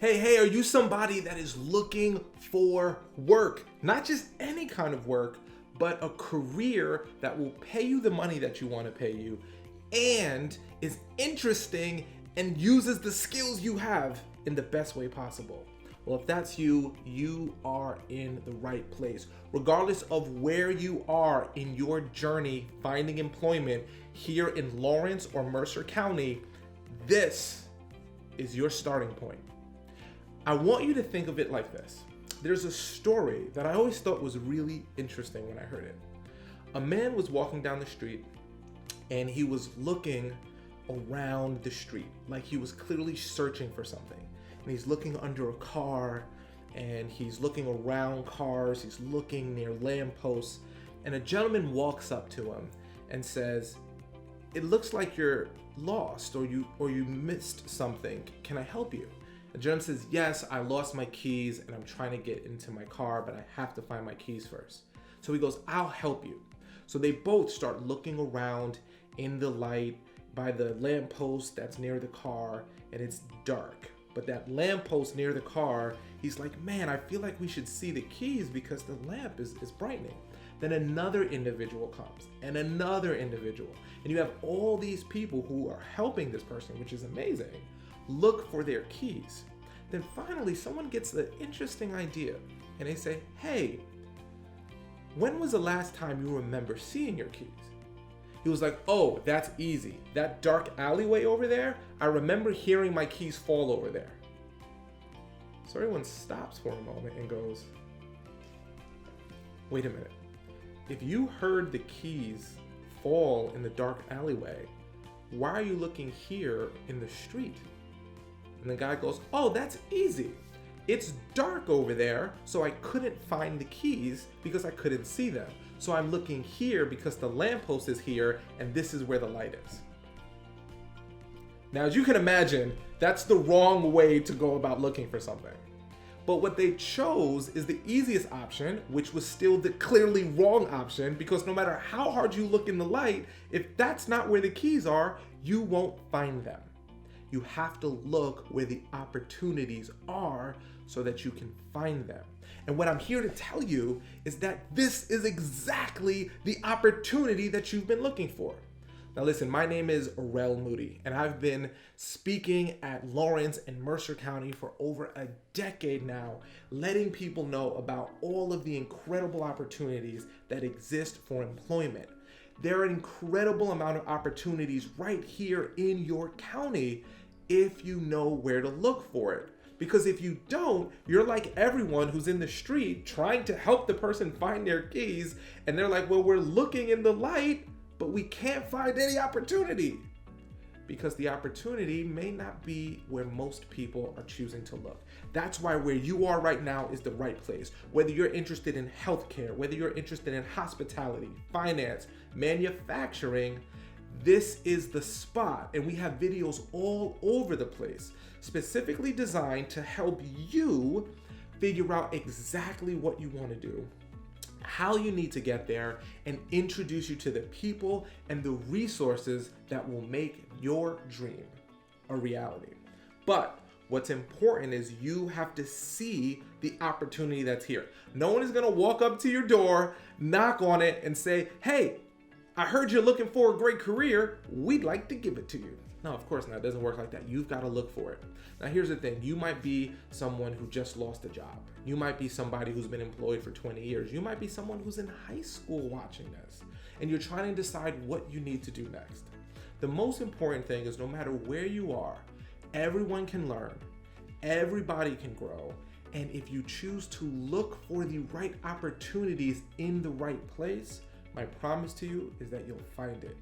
Hey, are you somebody that is looking for work? Not just any kind of work, but a career that will pay you the money that you want to pay you and is interesting and uses the skills you have in the best way possible. Well, if that's you, you are in the right place. Regardless of where you are in your journey finding employment here in Lawrence or Mercer County, this is your starting point. I want you to think of it like this. There's a story that I always thought was really interesting when I heard it. A man was walking down the street and he was looking around the street, like he was clearly searching for something. And he's looking under a car and he's looking around cars, he's looking near lampposts, and a gentleman walks up to him and says, "It looks like you're lost or you missed something. Can I help you?" The gentleman says, "Yes, I lost my keys and I'm trying to get into my car, but I have to find my keys first." So he goes, "I'll help you." So they both start looking around in the light by the lamppost that's near the car, and it's dark. But that lamppost near the car, he's like, "Man, I feel like we should see the keys because the lamp is brightening." Then another individual comes and another individual. And you have all these people who are helping this person, which is amazing, look for their keys. Then finally, someone gets the interesting idea and they say, "Hey, when was the last time you remember seeing your keys?" He was like, "Oh, that's easy. That dark alleyway over there, I remember hearing my keys fall over there." So everyone stops for a moment and goes, "Wait a minute. If you heard the keys fall in the dark alleyway, why are you looking here in the street?" And the guy goes, "Oh, that's easy. It's dark over there, so I couldn't find the keys because I couldn't see them. So I'm looking here because the lamppost is here and this is where the light is." Now, as you can imagine, that's the wrong way to go about looking for something. But what they chose is the easiest option, which was still the clearly wrong option, because no matter how hard you look in the light, if that's not where the keys are, you won't find them. You have to look where the opportunities are so that you can find them. And what I'm here to tell you is that this is exactly the opportunity that you've been looking for. Now listen, my name is Arel Moodie, and I've been speaking at Lawrence and Mercer County for over a decade now, letting people know about all of the incredible opportunities that exist for employment. There are an incredible amount of opportunities right here in your county if you know where to look for it. Because if you don't, you're like everyone who's in the street trying to help the person find their keys, and they're like, "Well, we're looking in the light, but we can't find any opportunity." Because the opportunity may not be where most people are choosing to look. That's why where you are right now is the right place. Whether you're interested in healthcare, whether you're interested in hospitality, finance, manufacturing, this is the spot. And we have videos all over the place, specifically designed to help you figure out exactly what you want to do, how you need to get there, and introduce you to the people and the resources that will make your dream a reality. But what's important is you have to see the opportunity that's here. No one is going to walk up to your door, knock on it, and say, "Hey, I heard you're looking for a great career. We'd like to give it to you." No, of course not. It doesn't work like that. You've got to look for it. Now, here's the thing. You might be someone who just lost a job. You might be somebody who's been employed for 20 years. You might be someone who's in high school watching this, and you're trying to decide what you need to do next. The most important thing is no matter where you are, everyone can learn, everybody can grow, and if you choose to look for the right opportunities in the right place, my promise to you is that you'll find it.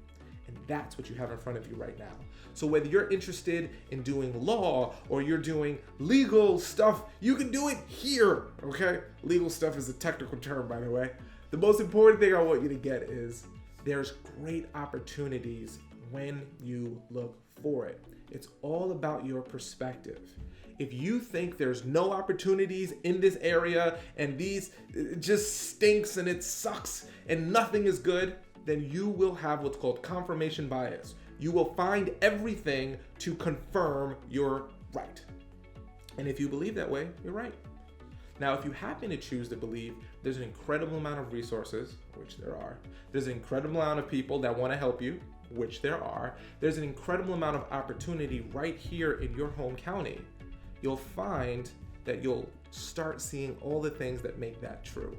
And that's what you have in front of you right now. So whether you're interested in doing law or you're doing legal stuff, you can do it here, okay? Legal stuff is a technical term, by the way. The most important thing I want you to get is there's great opportunities when you look for it. It's all about your perspective. If you think there's no opportunities in this area and it just stinks and it sucks and nothing is good, then you will have what's called confirmation bias. You will find everything to confirm you're right. And if you believe that way, you're right. Now, if you happen to choose to believe there's an incredible amount of resources, which there are, there's an incredible amount of people that want to help you, which there are, there's an incredible amount of opportunity right here in your home county, you'll find that you'll start seeing all the things that make that true.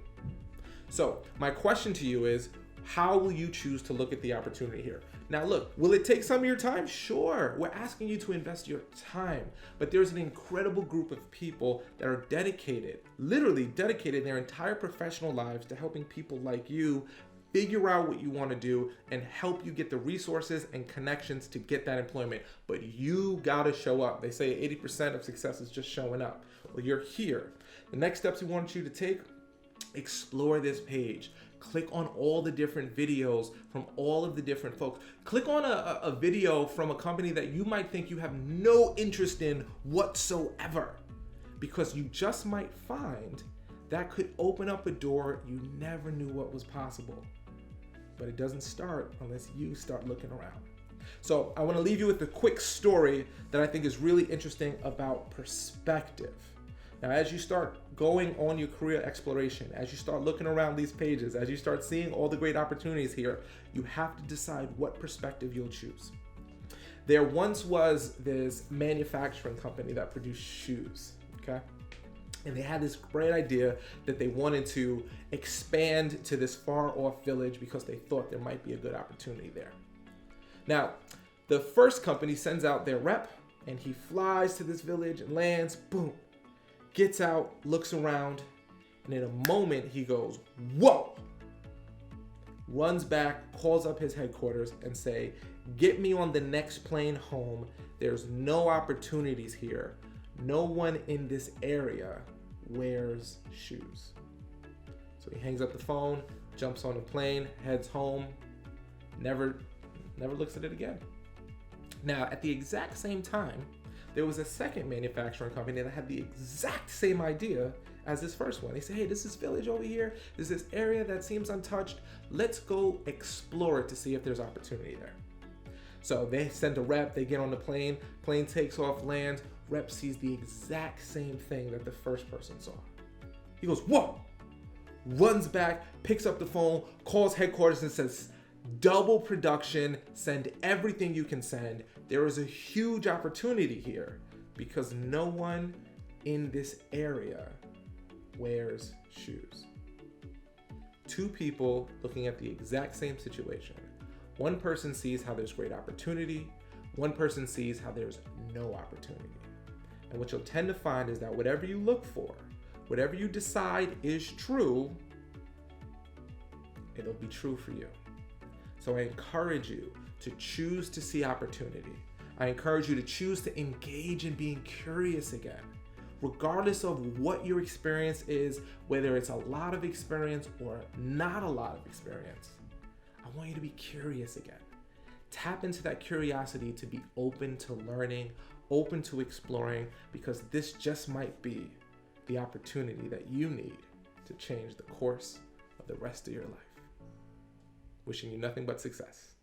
So my question to you is, how will you choose to look at the opportunity here? Now look, will it take some of your time? Sure, we're asking you to invest your time, but there's an incredible group of people that are dedicated, literally dedicated their entire professional lives to helping people like you figure out what you want to do and help you get the resources and connections to get that employment. But you gotta show up. They say 80% of success is just showing up. Well, you're here. The next steps we want you to take, explore this page. Click on all the different videos from all of the different folks. Click on a video from a company that you might think you have no interest in whatsoever, because you just might find that could open up a door you never knew what was possible. But it doesn't start unless you start looking around. So I want to leave you with a quick story that I think is really interesting about perspective. Now, as you start going on your career exploration, as you start looking around these pages, as you start seeing all the great opportunities here, you have to decide what perspective you'll choose. There once was this manufacturing company that produced shoes, okay? And they had this great idea that they wanted to expand to this far off village because they thought there might be a good opportunity there. Now, the first company sends out their rep and he flies to this village and lands, boom, gets out, looks around, and in a moment he goes, whoa, runs back, calls up his headquarters and say, get me on the next plane home. There's no opportunities here. No one in this area wears shoes. So he hangs up the phone, jumps on a plane, heads home, never looks at it again. Now, at the exact same time, there was a second manufacturing company that had the exact same idea as this first one. They said, hey, this is village over here. There's this area that seems untouched. Let's go explore it to see if there's opportunity there. So they send a rep, they get on the plane takes off, lands, rep sees the exact same thing that the first person saw. He goes, whoa, runs back, picks up the phone, calls headquarters and says, double production, send everything you can send. There is a huge opportunity here because no one in this area wears shoes. Two people looking at the exact same situation. One person sees how there's great opportunity. One person sees how there's no opportunity. And what you'll tend to find is that whatever you look for, whatever you decide is true, it'll be true for you. So I encourage you to choose to see opportunity. I encourage you to choose to engage in being curious again. Regardless of what your experience is, whether it's a lot of experience or not a lot of experience, I want you to be curious again. Tap into that curiosity to be open to learning, open to exploring, because this just might be the opportunity that you need to change the course of the rest of your life. Wishing you nothing but success.